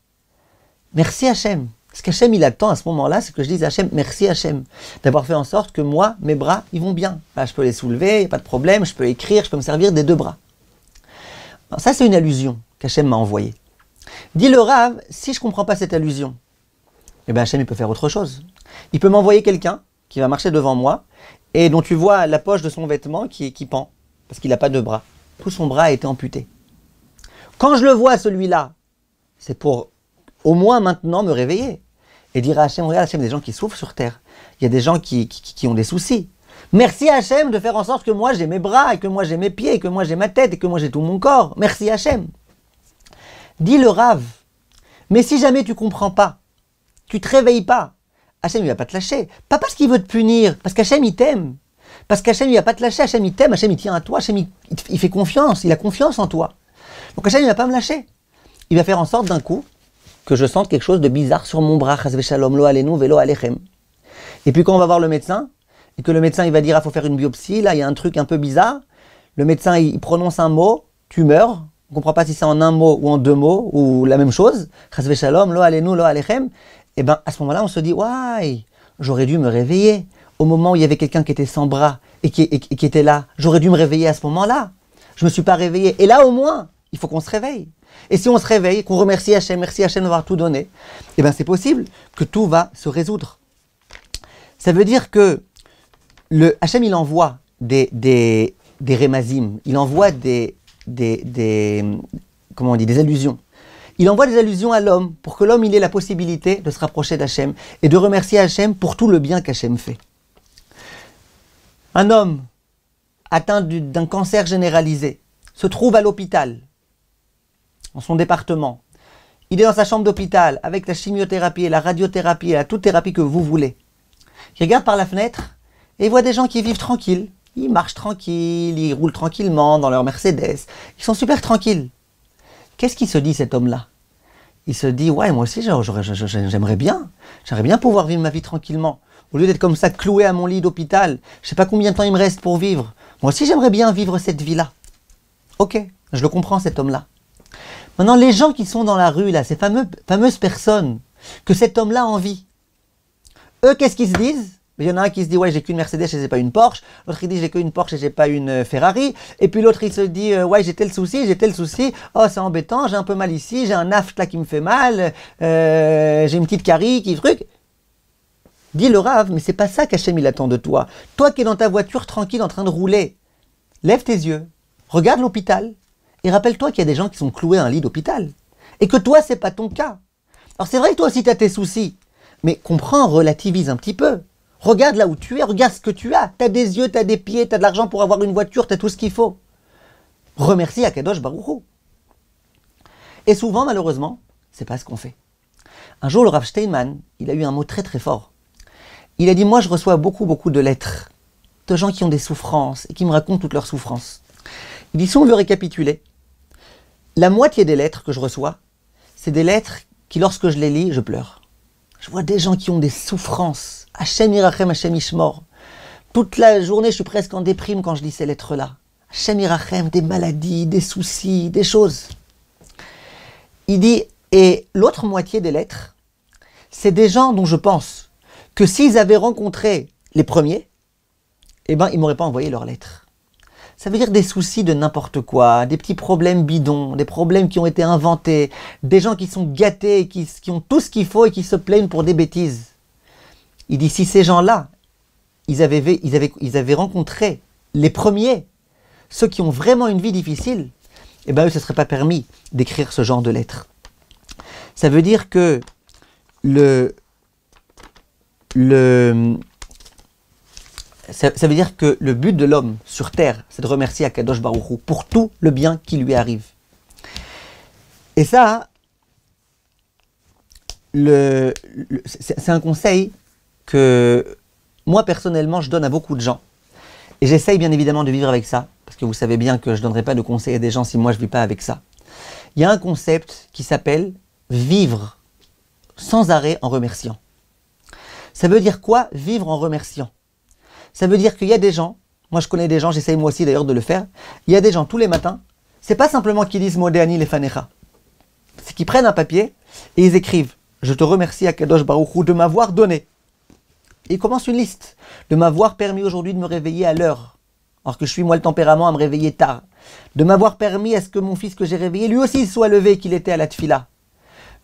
Merci Hachem. Ce qu'Hachem il attend à ce moment-là, c'est que je dise Hachem, merci Hachem, d'avoir fait en sorte que moi, mes bras, ils vont bien. Là, je peux les soulever, pas de problème, je peux écrire, je peux me servir des 2 bras. Alors, ça, c'est une allusion qu'Hachem m'a envoyée. Dit le Rav, si je ne comprends pas cette allusion, eh bien Hachem il peut faire autre chose. Il peut m'envoyer quelqu'un qui va marcher devant moi et dont tu vois la poche de son vêtement qui pend, parce qu'il n'a pas de bras. Tout son bras a été amputé. Quand je le vois, celui-là, c'est pour au moins maintenant me réveiller et dire à Hachem, regarde Hachem, il y a des gens qui souffrent sur terre. Il y a des gens qui ont des soucis. Merci Hachem de faire en sorte que moi j'ai mes bras, et que moi j'ai mes pieds, et que moi j'ai ma tête, et que moi j'ai tout mon corps. Merci Hachem. Dit le Rav, mais si jamais tu comprends pas, tu te réveilles pas, Hachem il va pas te lâcher. Pas parce qu'il veut te punir, parce qu'Hachem il t'aime. Parce qu'Hachem il va pas te lâcher, Hachem il t'aime, Hachem il tient à toi, Hachem il fait confiance, il a confiance en toi. Donc Hachem, il ne va pas me lâcher. Il va faire en sorte d'un coup que je sente quelque chose de bizarre sur mon bras. Chas v'shalom, lo alenu velo alechem. Et puis quand on va voir le médecin, et que le médecin il va dire, il faut faire une biopsie, là il y a un truc un peu bizarre. Le médecin il prononce un mot, tumeur. On ne comprend pas si c'est en un mot ou en 2 mots, ou la même chose. Chas v'shalom, lo alenu, lo alechem. Et bien à ce moment-là, on se dit, ouais, j'aurais dû me réveiller. Au moment où il y avait quelqu'un qui était sans bras et qui était là, j'aurais dû me réveiller à ce moment-là. Je ne me suis pas réveillé. Et là au moins, il faut qu'on se réveille. Et si on se réveille, qu'on remercie Hachem, merci Hachem d'avoir tout donné, eh bien c'est possible que tout va se résoudre. Ça veut dire que Hachem il envoie des rémazim, il envoie des comment on dit, des allusions. Il envoie des allusions à l'homme pour que l'homme il ait la possibilité de se rapprocher d'Hachem et de remercier Hachem pour tout le bien qu'Hachem fait. Un homme atteint d'un cancer généralisé se trouve à l'hôpital, dans son département. Il est dans sa chambre d'hôpital avec la chimiothérapie et la radiothérapie et la toute thérapie que vous voulez. Il regarde par la fenêtre et il voit des gens qui vivent tranquilles. Ils marchent tranquilles, ils roulent tranquillement dans leur Mercedes. Ils sont super tranquilles. Qu'est-ce qu'il se dit cet homme-là? Il se dit, ouais, moi aussi j'aimerais bien pouvoir vivre ma vie tranquillement. Au lieu d'être comme ça cloué à mon lit d'hôpital, je ne sais pas combien de temps il me reste pour vivre. Moi aussi j'aimerais bien vivre cette vie-là. Ok, je le comprends cet homme-là. Maintenant, les gens qui sont dans la rue, là, ces fameuses personnes que cet homme-là a envie, eux, qu'est-ce qu'ils se disent? Il y en a un qui se dit, ouais, j'ai qu'une Mercedes et j'ai pas une Porsche. L'autre, il dit, j'ai qu'une Porsche et j'ai pas une Ferrari. Et puis l'autre, il se dit, ouais, j'ai tel souci. Oh, c'est embêtant, j'ai un peu mal ici, j'ai un aft là qui me fait mal, j'ai une petite carie qui truc. Dis le Rav, mais c'est pas ça qu'Hachem il attend de toi. Toi qui es dans ta voiture tranquille en train de rouler, lève tes yeux, regarde l'hôpital et rappelle-toi qu'il y a des gens qui sont cloués à un lit d'hôpital. Et que toi, c'est pas ton cas. Alors c'est vrai que toi aussi tu as tes soucis, mais comprends, relativise un petit peu. Regarde là où tu es, regarde ce que tu as. Tu as des yeux, tu as des pieds, tu as de l'argent pour avoir une voiture, tu as tout ce qu'il faut. Remercie Akadosh Baruch Hu. Et souvent, malheureusement, c'est pas ce qu'on fait. Un jour, le Rav Steinman, il a eu un mot très très fort. Il a dit, moi je reçois beaucoup de lettres de gens qui ont des souffrances et qui me racontent toutes leurs souffrances. Il dit, si on veut récapituler, la moitié des lettres que je reçois, c'est des lettres qui, lorsque je les lis, je pleure. Je vois des gens qui ont des souffrances. Hachem Yirachem, Hachem Ishmor. Toute la journée, je suis presque en déprime quand je lis ces lettres-là. Hachem Yirachem, des maladies, des soucis, des choses. Il dit, et l'autre moitié des lettres, c'est des gens dont je pense que s'ils avaient rencontré les premiers, eh ben, ils ne m'auraient pas envoyé leurs lettres. Ça veut dire des soucis de n'importe quoi, des petits problèmes bidons, des problèmes qui ont été inventés, des gens qui sont gâtés, qui ont tout ce qu'il faut et qui se plaignent pour des bêtises. Il dit, si ces gens-là, ils avaient rencontré les premiers, ceux qui ont vraiment une vie difficile, eh bien eux, ce ne serait pas permis d'écrire ce genre de lettres. Ça veut dire que ça veut dire que le but de l'homme sur terre, c'est de remercier Akadosh Baruch Hu pour tout le bien qui lui arrive. Et ça, c'est un conseil que moi personnellement je donne à beaucoup de gens. Et j'essaye bien évidemment de vivre avec ça, parce que vous savez bien que je ne donnerai pas de conseils à des gens si moi je ne vis pas avec ça. Il y a un concept qui s'appelle vivre sans arrêt en remerciant. Ça veut dire quoi, vivre en remerciant? Ça veut dire qu'il y a des gens, moi je connais des gens, j'essaye moi aussi d'ailleurs de le faire, il y a des gens tous les matins, c'est pas simplement qu'ils disent Modéani Lefanecha, c'est qu'ils prennent un papier et ils écrivent « Je te remercie Akadosh Baruch Hu de m'avoir donné ». Et ils commencent une liste, de m'avoir permis aujourd'hui de me réveiller à l'heure, alors que je suis moi le tempérament à me réveiller tard, de m'avoir permis à ce que mon fils que j'ai réveillé lui aussi soit levé, qu'il était à la tfila,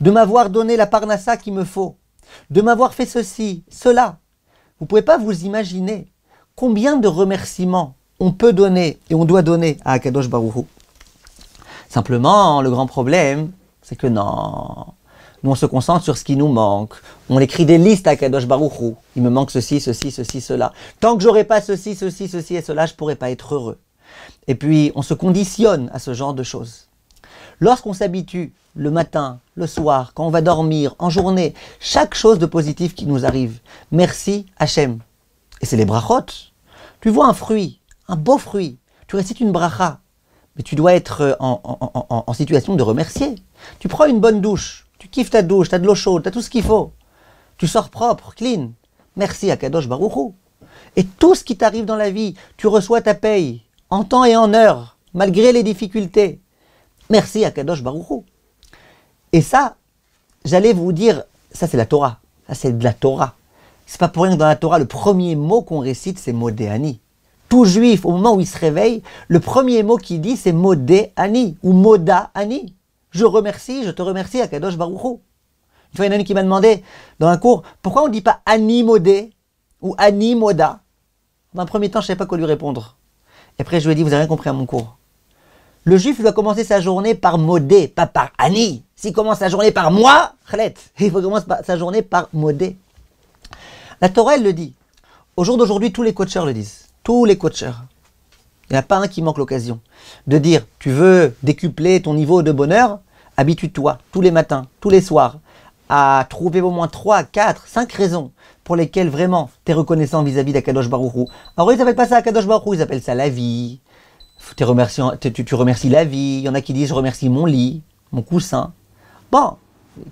de m'avoir donné la parnassa qu'il me faut, de m'avoir fait ceci, cela. Vous ne pouvez pas vous imaginer combien de remerciements on peut donner et on doit donner à Akadosh Baruch Hu. Simplement, le grand problème, c'est que non, nous on se concentre sur ce qui nous manque. On écrit des listes à Akadosh Baruch Hu. Il me manque ceci, ceci, ceci, cela. Tant que j'aurai pas ceci, ceci, ceci et cela, je ne pourrai pas être heureux. Et puis, on se conditionne à ce genre de choses. Lorsqu'on s'habitue, le matin, le soir, quand on va dormir, en journée, chaque chose de positif qui nous arrive, merci Hachem. Et c'est les brachot. Tu vois un fruit, un beau fruit, tu récites une bracha, mais tu dois être en situation de remercier. Tu prends une bonne douche, tu kiffes ta douche, tu as de l'eau chaude, tu as tout ce qu'il faut. Tu sors propre, clean. Merci à Kadosh Baruch Hu. Et tout ce qui t'arrive dans la vie, tu reçois ta paye, en temps et en heure, malgré les difficultés. Merci à Kadosh Baruch Hu. Et ça, j'allais vous dire, ça c'est la Torah. Ça c'est de la Torah. C'est pas pour rien que dans la Torah, le premier mot qu'on récite, c'est Modéani. Tout juif, au moment où il se réveille, le premier mot qu'il dit, c'est Modéani ou Moda-Ani. Je remercie, je te remercie à Kadosh Baruch Hu. Une fois, il y en a une qui m'a demandé dans un cours, pourquoi on ne dit pas Ani Modé ou Ani Moda? Dans un premier temps, je ne savais pas quoi lui répondre. Et après, je lui ai dit, vous n'avez rien compris à mon cours. Le juif doit commencer sa journée par modé, pas par ani. S'il commence sa journée par moi, chlet, il faut commencer sa journée par modé. La Torah, elle le dit. Au jour d'aujourd'hui, tous les coacheurs le disent. Tous les coacheurs. Il n'y en a pas un qui manque l'occasion de dire, tu veux décupler ton niveau de bonheur, habitue-toi tous les matins, tous les soirs, à trouver au moins 3, 4, 5 raisons pour lesquelles vraiment tu es reconnaissant vis-à-vis d'Akadosh Baruch Hu. Alors ils n'appellent pas ça Akadosh Baruch Hu, ils appellent ça la vie. Tu remercies la vie. Il y en a qui disent, je remercie mon lit, mon coussin. Bon,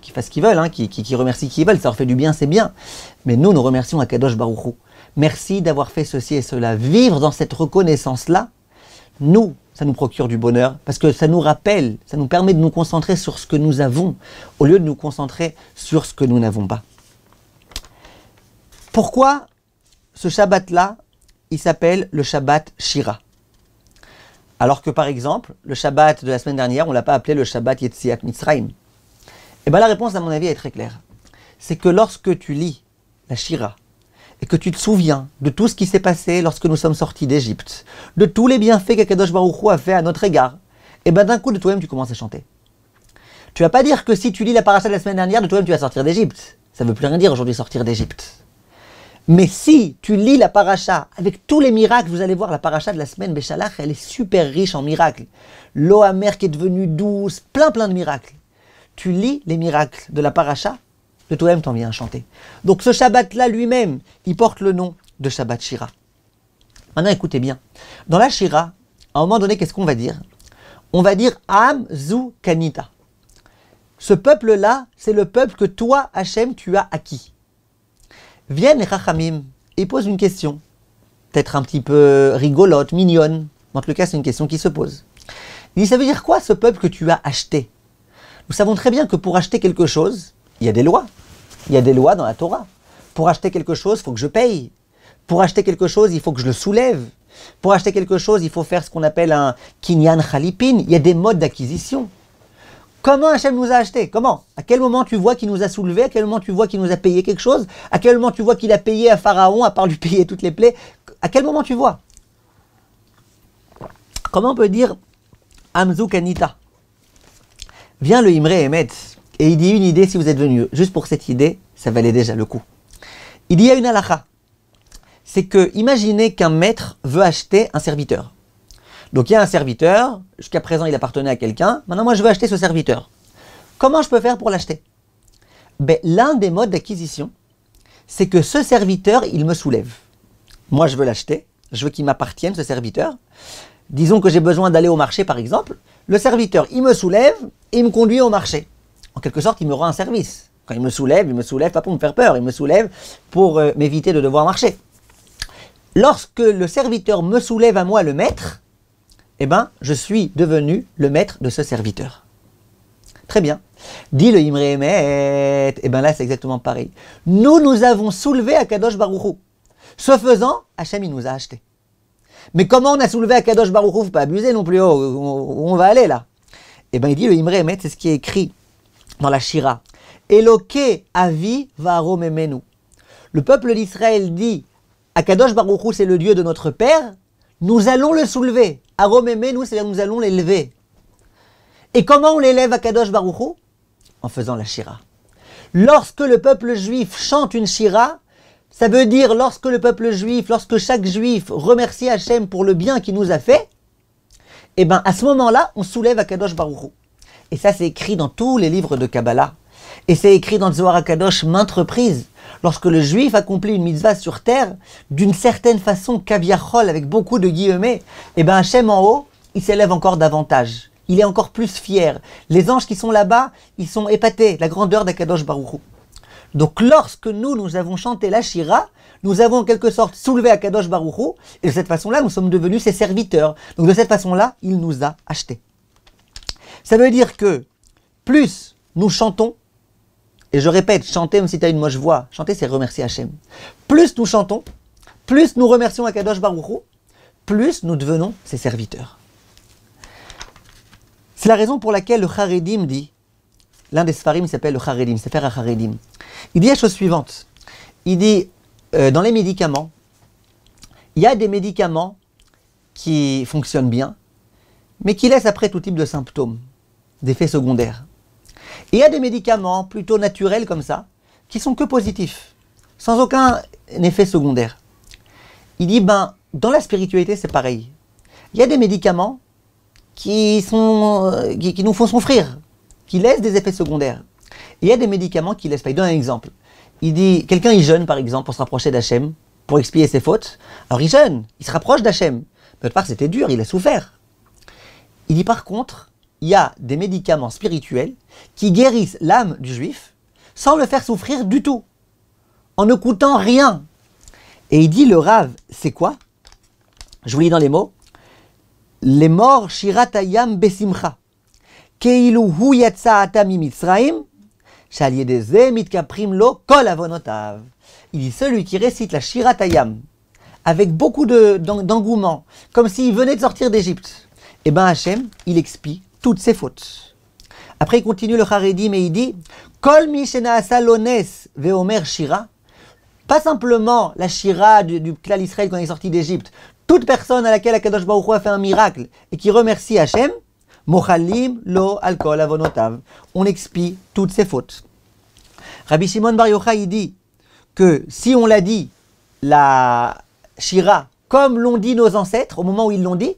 qu'ils fassent ce qu'ils veulent, hein, qui remercient qui veulent, ça leur fait du bien, c'est bien. Mais nous remercions Akadosh Baruch Hu. Merci d'avoir fait ceci et cela. Vivre dans cette reconnaissance-là, ça nous procure du bonheur, parce que ça nous rappelle, ça nous permet de nous concentrer sur ce que nous avons, au lieu de nous concentrer sur ce que nous n'avons pas. Pourquoi ce Shabbat-là, il s'appelle le Shabbat Shira? Alors que par exemple, le Shabbat de la semaine dernière, on ne l'a pas appelé le Shabbat Yetziat Mitzrayim. Et bien la réponse, à mon avis, est très claire. C'est que lorsque tu lis la Shira, et que tu te souviens de tout ce qui s'est passé lorsque nous sommes sortis d'Égypte, de tous les bienfaits qu'Akadosh Baruch Hu a fait à notre égard, et bien d'un coup de toi-même tu commences à chanter. Tu vas pas dire que si tu lis la paracha de la semaine dernière, de toi-même tu vas sortir d'Égypte. Ça ne veut plus rien dire aujourd'hui sortir d'Égypte. Mais si tu lis la paracha avec tous les miracles, vous allez voir la paracha de la semaine Béchalach, elle est super riche en miracles. L'eau amère qui est devenue douce, plein de miracles. Tu lis les miracles de la paracha, de toi-même t'en viens à chanter. Donc ce Shabbat-là lui-même, il porte le nom de Shabbat Shira. Maintenant écoutez bien, dans la Shira, à un moment donné, qu'est-ce qu'on va dire? On va dire Am Zu Kanita. Ce peuple-là, c'est le peuple que toi, Hachem, tu as acquis. Viennent les Chachamim et posent une question, peut-être un petit peu rigolote, mignonne. En tout cas, c'est une question qui se pose. Il dit, ça veut dire quoi ce peuple que tu as acheté? Nous savons très bien que pour acheter quelque chose, il y a des lois. Il y a des lois dans la Torah. Pour acheter quelque chose, il faut que je paye. Pour acheter quelque chose, il faut que je le soulève. Pour acheter quelque chose, il faut faire ce qu'on appelle un kinyan chalipin. Il y a des modes d'acquisition. Comment Hachem nous a acheté? Comment? À quel moment tu vois qu'il nous a soulevé? À quel moment tu vois qu'il nous a payé quelque chose? À quel moment tu vois qu'il a payé à Pharaon, à part lui payer toutes les plaies? À quel moment tu vois? Comment on peut dire Amzu Kanita? Vient le Imre Emet et il dit une idée, si vous êtes venu juste pour cette idée, ça valait déjà le coup. Il dit, il y a une halakha. C'est que, imaginez qu'un maître veut acheter un serviteur. Donc il y a un serviteur, jusqu'à présent il appartenait à quelqu'un, maintenant moi je veux acheter ce serviteur. Comment je peux faire pour l'acheter? Ben, l'un des modes d'acquisition, c'est que ce serviteur, il me soulève. Moi je veux l'acheter, je veux qu'il m'appartienne ce serviteur. Disons que j'ai besoin d'aller au marché par exemple, le serviteur il me soulève et il me conduit au marché. En quelque sorte il me rend un service. Quand il me soulève pas pour me faire peur, il me soulève pour m'éviter de devoir marcher. Lorsque le serviteur me soulève à moi le maître, eh bien, je suis devenu le maître de ce serviteur. Très bien. Dit le Imre Emet, eh bien là, c'est exactement pareil. Nous avons soulevé Akadosh Baruch Hu. Ce faisant, Hachem, il nous a achetés. Mais comment on a soulevé Akadosh Baruch Hu? Faut pas abuser non plus. Oh, où on va aller là? Eh bien, il dit le Imre Emet, c'est ce qui est écrit dans la Shira. Eloke avi varo memenu. Le peuple d'Israël dit, Akadosh Baruch Hu, c'est le Dieu de notre Père. Nous allons le soulever. Aromeme, nous, c'est-à-dire nous allons l'élever. Et comment on l'élève à Kadosh Baruch Hu? En faisant la Shira. Lorsque le peuple juif chante une Shira, ça veut dire lorsque le peuple juif, lorsque chaque juif remercie Hachem pour le bien qu'il nous a fait, et bien à ce moment-là, on soulève à Kadosh Baruch Hu. Et ça, c'est écrit dans tous les livres de Kabbalah. Et c'est écrit dans le Zohar HaKadosh maintes reprises. Lorsque le juif accomplit une mitzvah sur terre, d'une certaine façon, kaviachol, avec beaucoup de guillemets, et bien Hachem en haut, il s'élève encore davantage. Il est encore plus fier. Les anges qui sont là-bas, ils sont épatés, la grandeur d'Akadosh Baruch Hu. Donc lorsque nous avons chanté la Shira, nous avons en quelque sorte soulevé Akadosh Baruch Hu, et de cette façon-là, nous sommes devenus ses serviteurs. Donc de cette façon-là, il nous a achetés. Ça veut dire que plus nous chantons, et je répète, chanter même si tu as une moche voix, chanter c'est remercier Hachem. Plus nous chantons, plus nous remercions Akadosh Baruch Hu, plus nous devenons ses serviteurs. C'est la raison pour laquelle le Haredim dit, l'un des Sfarim s'appelle le Haredim, Sefer HaHaredim. Il dit la chose suivante, il dit, dans les médicaments, il y a des médicaments qui fonctionnent bien, mais qui laisse après tout type de symptômes, d'effets secondaires. Et il y a des médicaments plutôt naturels comme ça, qui sont que positifs, sans aucun effet secondaire. Il dit, dans la spiritualité, c'est pareil. Il y a des médicaments qui nous font souffrir, qui laissent des effets secondaires. Et il y a des médicaments qui laissent pas. Il donne un exemple. Il dit, quelqu'un il jeûne par exemple pour se rapprocher d'Hachem, pour expier ses fautes. Alors il jeûne, il se rapproche d'Hachem. Mais de part c'était dur, il a souffert. Il dit par contre, il y a des médicaments spirituels qui guérissent l'âme du juif sans le faire souffrir du tout, en ne coûtant rien. Et il dit, le Rav, c'est quoi? Je vous lis dans les mots. Les morts shiratayam besimcha. Keilu hu yatsa ata mimitzraim. Shaliedeze mitkaprim lo kol avonotav. Il dit, celui qui récite la shiratayam avec beaucoup d'engouement, comme s'il venait de sortir d'Égypte, eh bien Hachem, il expie toutes ses fautes. Après, il continue le Haredi, mais il dit, kol mi shenaasa lones veomer shira. Pas simplement la shira du clan Israël quand il est sorti d'Égypte. Toute personne à laquelle Akadosh Baruch Hu a fait un miracle et qui remercie Hachem, mochalim lo al kol avonotav. On expie toutes ses fautes. Rabbi Shimon Bar Yochai, il dit que si on l'a dit, la shira, comme l'ont dit nos ancêtres au moment où ils l'ont dit,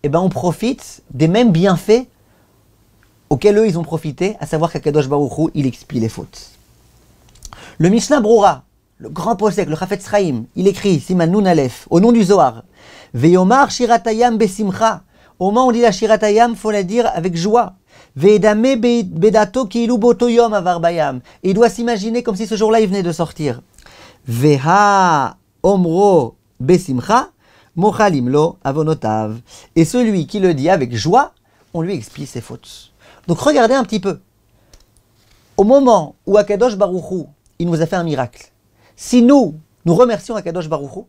eh ben on profite des mêmes bienfaits auxquels eux ils ont profité, à savoir qu'Akadosh Baruch Hu, il expie les fautes. Le Mishnah Brura, le grand posek, le Chafetz Chaim, il écrit, Siman Nun Aleph, au nom du Zohar, Veyomar shiratayam besimcha. Au moment où on dit la shiratayam, il faut la dire avec joie. Ve'edame bedato ki'ilu boto yom avar bayam. Et il doit s'imaginer comme si ce jour-là il venait de sortir. Veha omro besimcha, mochalim lo avonotav. Et celui qui le dit avec joie, on lui expie ses fautes. Donc regardez un petit peu. Au moment où Akadosh Baruch Hu, il nous a fait un miracle, si nous remercions Akadosh Baruch Hu,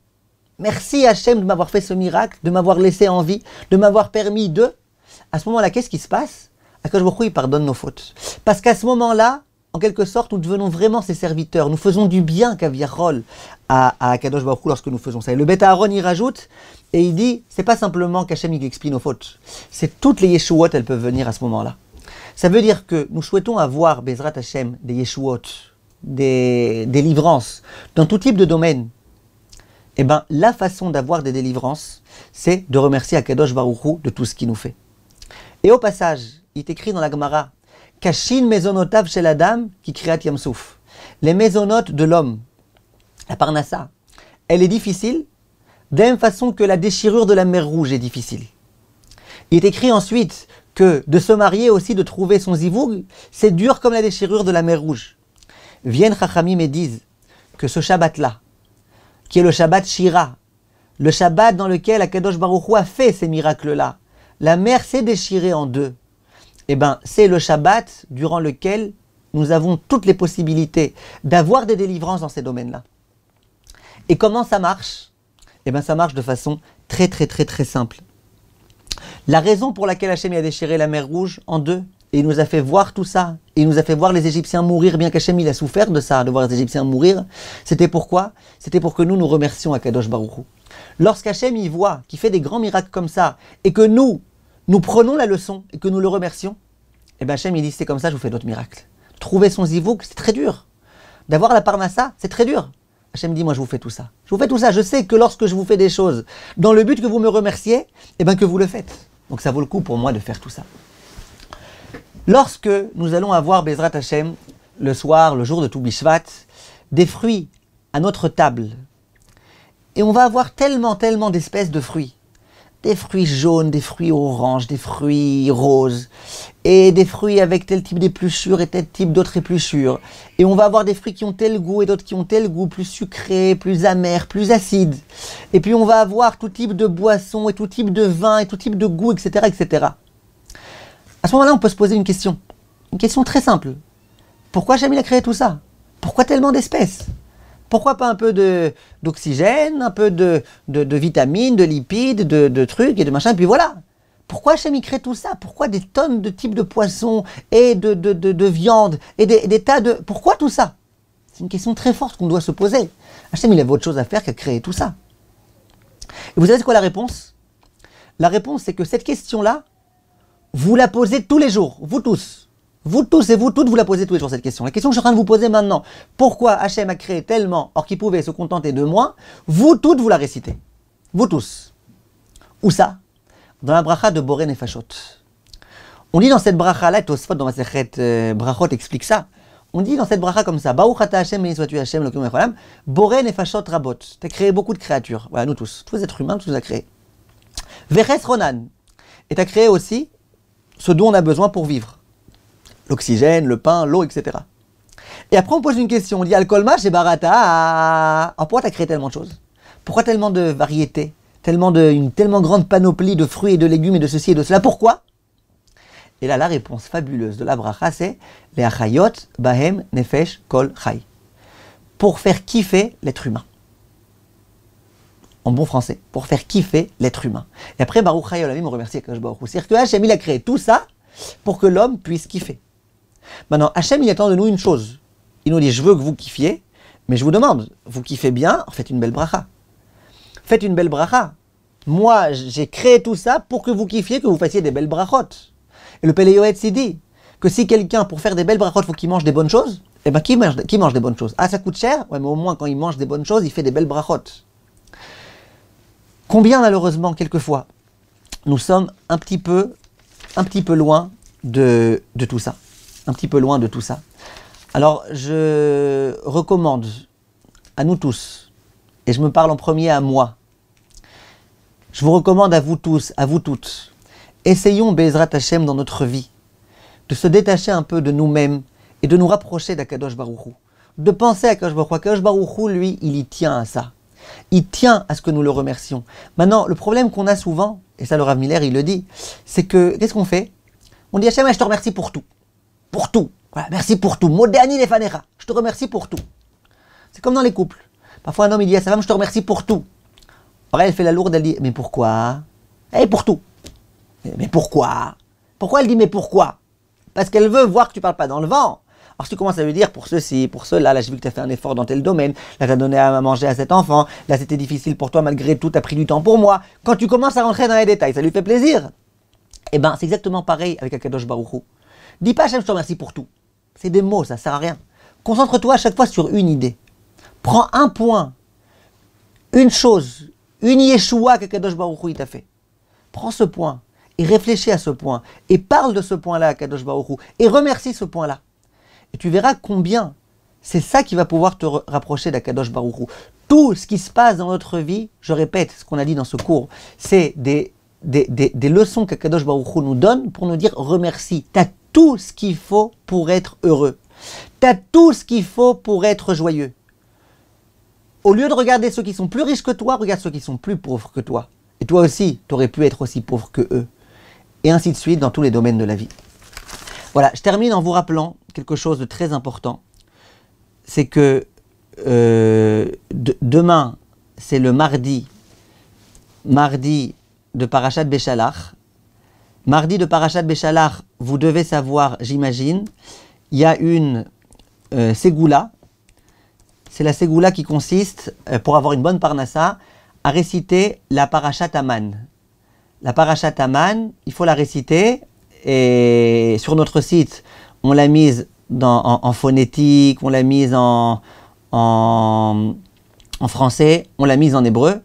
merci Hachem de m'avoir fait ce miracle, de m'avoir laissé en vie, de m'avoir permis de... À ce moment-là, qu'est-ce qui se passe? Akadosh Baruch Hu, il pardonne nos fautes. Parce qu'à ce moment-là, en quelque sorte, nous devenons vraiment ses serviteurs. Nous faisons du bien, Kaviarol, à Akadosh Baruch Hu lorsque nous faisons ça. Et le Beth Aaron, il rajoute, et il dit, c'est pas simplement qu'Hachem, il expie nos fautes. C'est toutes les Yeshuot, elles peuvent venir à ce moment-là. Ça veut dire que nous souhaitons avoir, Bezrat Hachem, des Yeshuot, des délivrances, dans tout type de domaine. Eh bien, la façon d'avoir des délivrances, c'est de remercier Akadosh Baruch Hu de tout ce qu'il nous fait. Et au passage, il est écrit dans la Gemara, Kashin mezonotav shel adam ki kriat yamsouf. Les mésonotes de l'homme, la parnassa, elle est difficile, de la même façon que la déchirure de la mer Rouge est difficile. Il est écrit ensuite que de se marier aussi, de trouver son zivoug, c'est dur comme la déchirure de la mer Rouge. Viennent Chachamim et disent que ce Shabbat-là, qui est le Shabbat Shira, le Shabbat dans lequel Akadosh Baruch Hu a fait ces miracles-là, la mer s'est déchirée en deux. Eh bien, c'est le Shabbat durant lequel nous avons toutes les possibilités d'avoir des délivrances dans ces domaines-là. Et comment ça marche? Eh bien, ça marche de façon très simple. La raison pour laquelle Hachem a déchiré la mer Rouge en deux, et il nous a fait voir tout ça, et il nous a fait voir les Égyptiens mourir, bien qu'Hachem il a souffert de ça, de voir les Égyptiens mourir, c'était pourquoi? C'était pour que nous remercions Akadosh Baruch Hu. Lorsqu'Hachem il voit qu'il fait des grands miracles comme ça, et que nous prenons la leçon, et que nous le remercions, et bien Hachem il dit c'est comme ça je vous fais d'autres miracles. Trouver son zivouk, c'est très dur. D'avoir la parnassa, c'est très dur. Hachem dit moi je vous fais tout ça. Je vous fais tout ça, je sais que lorsque je vous fais des choses, dans le but que vous me remerciez, et bien que vous le faites. Donc ça vaut le coup pour moi de faire tout ça. Lorsque nous allons avoir Bezrat Hachem, le soir, le jour de Tou Bishvat, des fruits à notre table, et on va avoir tellement d'espèces de fruits. Des fruits jaunes, des fruits oranges, des fruits roses, et des fruits avec tel type d'épluchure et tel type d'autres épluchures. Et on va avoir des fruits qui ont tel goût et d'autres qui ont tel goût, plus sucré, plus amer, plus acide. Et puis on va avoir tout type de boissons et tout type de vin et tout type de goût, etc., etc. À ce moment-là, on peut se poser une question très simple. Pourquoi Hachem il a créé tout ça? Pourquoi tellement d'espèces? Pourquoi pas un peu d'oxygène, un peu de vitamines, de lipides, de trucs et de machin, et puis voilà. Pourquoi Hachem il crée tout ça? Pourquoi des tonnes de types de poissons et de viande et des tas de... Pourquoi tout ça? C'est une question très forte qu'on doit se poser. Hachem il avait autre chose à faire qu'à créer tout ça. Et vous savez c'est quoi la réponse? La réponse c'est que cette question-là, vous la posez tous les jours, vous tous. Vous tous et vous toutes, vous la posez tous les jours cette question. La question que je suis en train de vous poser maintenant, pourquoi Hachem a créé tellement, or qu'il pouvait se contenter de moi, vous toutes, vous la récitez. Vous tous. Où ça? Dans la bracha de Boré Nefashot. On dit dans cette bracha-là, Tosfot dans Masechet Brachot explique ça. On dit dans cette bracha comme ça, Baruch ata Hachem, béni sois-tu Hachem, Elokeinu melech haolam, Boré Nefashot Rabot. Tu as créé beaucoup de créatures. Voilà, nous tous. Tous les êtres humains, tu nous as créés. Veches Ronan. Et tu as créé aussi ce dont on a besoin pour vivre. L'oxygène, le pain, l'eau, etc. Et après, on pose une question. On dit Al-Kolma chez Barata. Pourquoi tu as créé tellement de choses? Pourquoi tellement de variétés? Une tellement grande panoplie de fruits et de légumes et de ceci et de cela? Pourquoi? Et là, la réponse fabuleuse de la bracha, c'est les achayot bahem nefesh kol chay. Pour faire kiffer l'être humain. En bon français, pour faire kiffer l'être humain. Et après, Baruch Hayol Ami me remercie Akadosh Baruch Hu. C'est-à-dire que Hachem, il a créé tout ça pour que l'homme puisse kiffer. Maintenant, Hachem, il attend de nous une chose. Il nous dit, je veux que vous kiffiez, mais je vous demande, vous kiffez bien, faites une belle bracha. Faites une belle bracha. Moi, j'ai créé tout ça pour que vous kiffiez, que vous fassiez des belles brachot. Et le Pele Yoetz, il dit que si quelqu'un, pour faire des belles brachot, faut qu'il mange des bonnes choses, eh bien, qui mange des bonnes choses? Ah, ça coûte cher? Ouais, mais au moins, quand il mange des bonnes choses, il fait des belles brachot. Combien, malheureusement, quelquefois, nous sommes un petit peu loin de tout ça. Un petit peu loin de tout ça. Alors, je recommande à nous tous, et je me parle en premier à moi, je vous recommande à vous tous, à vous toutes, essayons Bezrat Hashem dans notre vie, de se détacher un peu de nous-mêmes et de nous rapprocher d'Akadosh Baruch Hu. De penser à Akadosh Baruch Hu. Akadosh Baruch Hu, lui, il y tient à ça. Il tient à ce que nous le remercions. Maintenant, le problème qu'on a souvent, et ça le Rav Miller, il le dit, c'est que, qu'est-ce qu'on fait? On dit Hachem, je te remercie pour tout. Pour tout. Voilà, merci pour tout. Modani lefanecha. Je te remercie pour tout. C'est comme dans les couples. Parfois, un homme, il dit à sa femme, je te remercie pour tout. Alors elle fait la lourde, elle dit, mais pourquoi? Eh, pour tout. Mais pourquoi? Pourquoi elle dit, mais pourquoi? Parce qu'elle veut voir que tu ne parles pas dans le vent. Alors si tu commences à lui dire, pour ceci, pour cela, là j'ai vu que tu as fait un effort dans tel domaine, là tu as donné à manger à cet enfant, là c'était difficile pour toi, malgré tout, tu as pris du temps pour moi. Quand tu commences à rentrer dans les détails, ça lui fait plaisir. Eh bien, c'est exactement pareil avec Akadosh Baruch Hu. Dis pas, Hachem, je te remercie pour tout. C'est des mots, ça ne sert à rien. Concentre-toi à chaque fois sur une idée. Prends un point, une chose, une Yeshua qu'Akadosh Baruch Hu t'a fait. Prends ce point et réfléchis à ce point et parle de ce point-là à Akadosh Baruch Hu et remercie ce point-là. Et tu verras combien c'est ça qui va pouvoir te rapprocher d'Akadosh Baruch Hu. Tout ce qui se passe dans notre vie, je répète ce qu'on a dit dans ce cours, c'est des leçons qu'Akadosh Baruch Hu nous donne pour nous dire remercie. Tu as tout ce qu'il faut pour être heureux. Tu as tout ce qu'il faut pour être joyeux. Au lieu de regarder ceux qui sont plus riches que toi, regarde ceux qui sont plus pauvres que toi. Et toi aussi, tu aurais pu être aussi pauvre que eux. Et ainsi de suite dans tous les domaines de la vie. Voilà, je termine en vous rappelant quelque chose de très important. C'est que demain, c'est le mardi de Parashat Beshalach. Mardi de Parashat Beshalach, vous devez savoir, j'imagine, il y a une ségoula. C'est la ségoula qui consiste, pour avoir une bonne parnassa, à réciter la Parashat Aman. La Parashat Aman, il faut la réciter, et sur notre site, on l'a mise en phonétique, on l'a mise en français, on l'a mise en hébreu.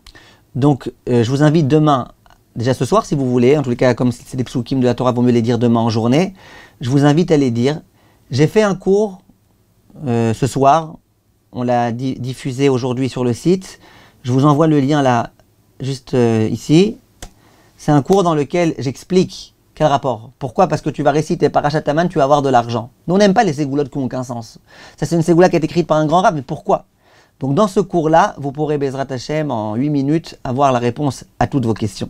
Donc, je vous invite demain, déjà ce soir si vous voulez, en tous les cas, comme c'est des psukim de la Torah, vaut mieux les dire demain en journée. Je vous invite à les dire. J'ai fait un cours ce soir, on l'a diffusé aujourd'hui sur le site. Je vous envoie le lien là, juste ici. C'est un cours dans lequel j'explique quel rapport. Pourquoi? Parce que tu vas réciter Parashat Aman, tu vas avoir de l'argent. Nous, on n'aime pas les ségoulottes qui n'ont aucun sens. Ça, c'est une ségoula qui a été écrite par un grand rab, mais pourquoi? Donc, dans ce cours-là, vous pourrez, Bezrat Hashem, en 8 minutes, avoir la réponse à toutes vos questions.